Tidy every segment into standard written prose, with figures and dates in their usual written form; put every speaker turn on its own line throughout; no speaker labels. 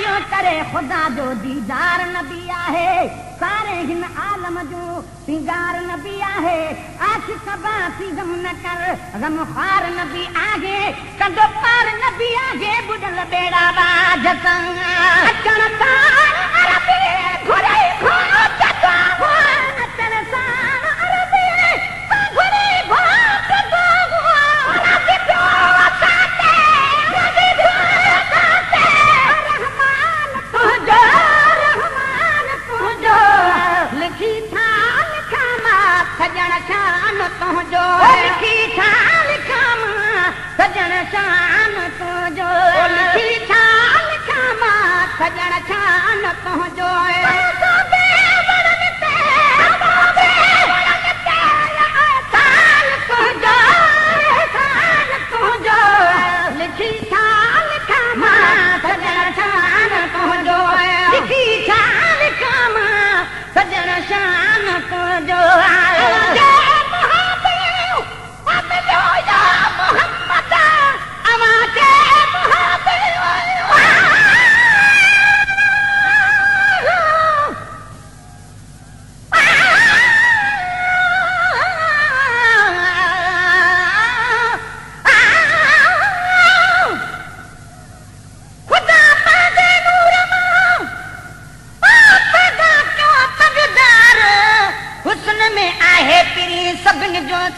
आयो करे खुदा जो दीदार नबी आहे सारे हिन आलम जो सिंगार नबी आहे आशिक बासी गम न कर गम खार नबी आगे कंदो पार नबी आगे बुडल बेड़ा बाज अचण साण अरबी घुराई घोट अचण साण अरबी घुराई घोट रबी पियो साथे रबी पियो साथे रहमान तुंहिंजो लिखी था लिखा मां सजण शान तुंहिंजो लिखी था लिखा मां सजण शान तुंहिंजो लिखी था लिखा मां सजण शान तुंहिंजो लिखी था लिखा मां सजण शान तुंहिंजो लिखी था लिखा मां सजण शान तुंहिंजो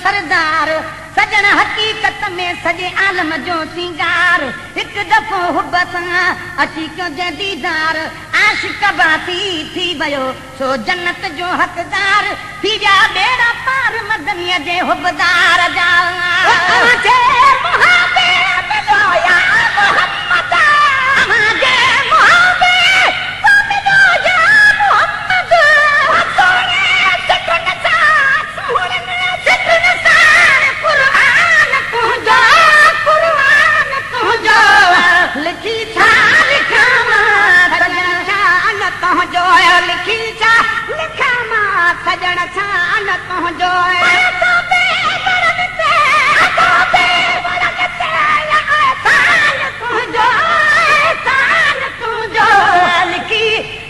सरदार सजन हकीकत में सजे आलम जो सिंगार एक दफो हुब सां अची कयो दीदार आशिक बासी थी वियो सो जन्नत जो हक़दार थी विया बेड़ा पार मदनीअ जे हुबदार जा लिखी था लिखा मां सजण शान तुंहिंजो लिखी था लिखा मां सजण शान तुंहिंजो लिखी था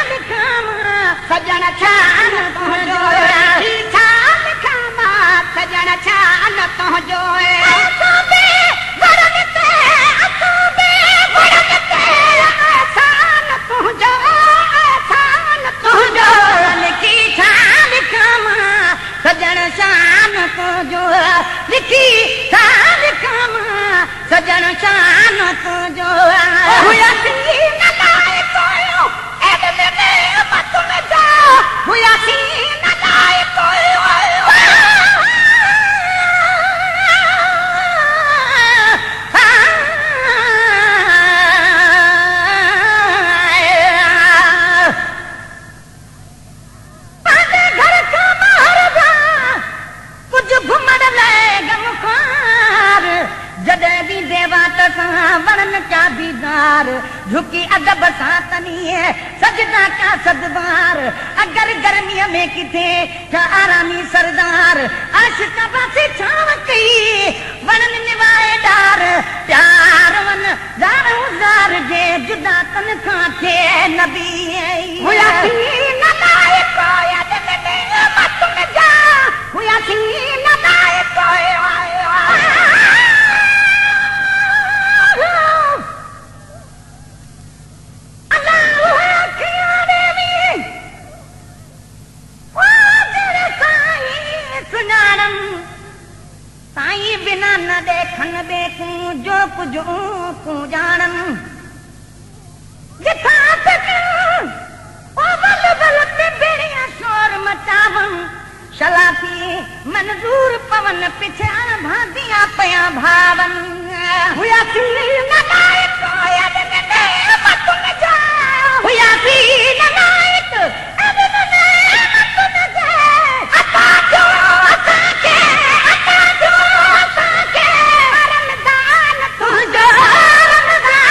लिखा मां सजण शान तुंहिंजो लिखी था लिखा मां सजण शान तुंहिंजो सजण शान तुंहिंजो लिखी था लिखा मां सजण शान तुंहिंजो हुया सीन लाए कोयो एडम में मत में जा हुया सीन लाए कोयो वणन क्या दीदार झुकी अदब सां तनीअ सजदा क्या सदबार अगर गर्मीअ में किथे छा आरामी सरदार आशिक बासी छाव कई वणन निवाए डार प्यार वन ज़ार ज़ार जे जुदा तन खां थे नबी हुया सीन लाए कोया दिल में मत में जा हुया सीन लाए कोया साईं बिना न देखन देखूं जो कुछ को जानन जिथा तकूं ओ बल बल पे बेड़िया शोर मचावन शलाफी मंजूर पवन पिछा भांदिया पया भावन हुया सीन लाए कोया दिन ने मत न जा हुया सीन लाए अब न मत न जा अता जो अता के अता जो अता के रमजान तुझो रमजान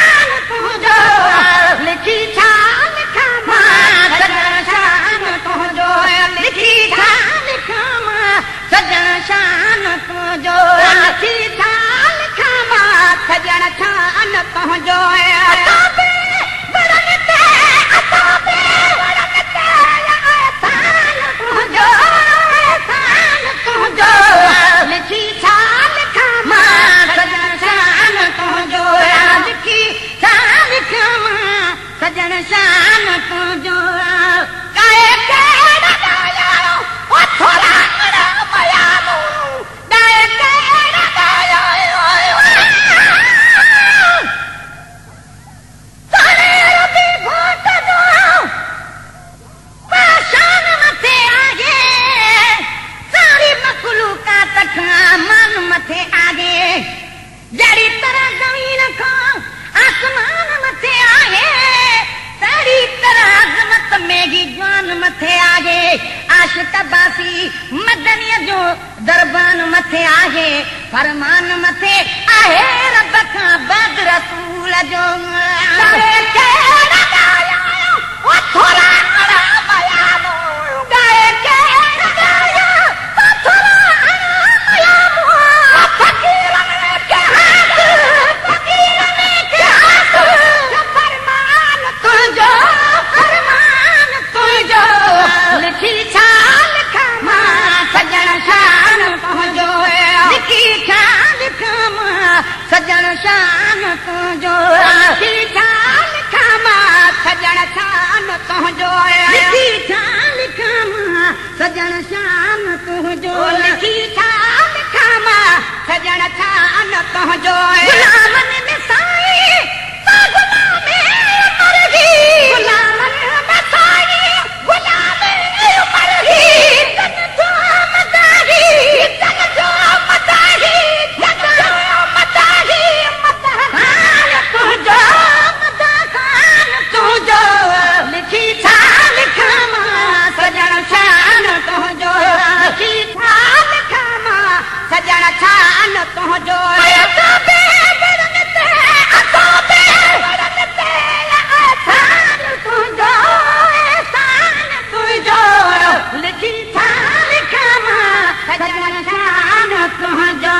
आशिक बासी मदनीअ जो दरबान मथे आहे फरमान मथे आहे रब खां बाद रसूल जो सजण शान तुंहिंजो सजण शान तुंहिंजो सजण शान तुंहिंजो सजण शान तुंहिंजो गुलामनि में साईं गुलामे मरही गुलामनि में साईं गुलामे मरही तन जो मदाही तन जो मदाही सजण शान तुंहिंजो लिखी छा लिखां सजण शान तुंहिंजो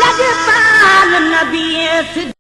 लजपाल नबी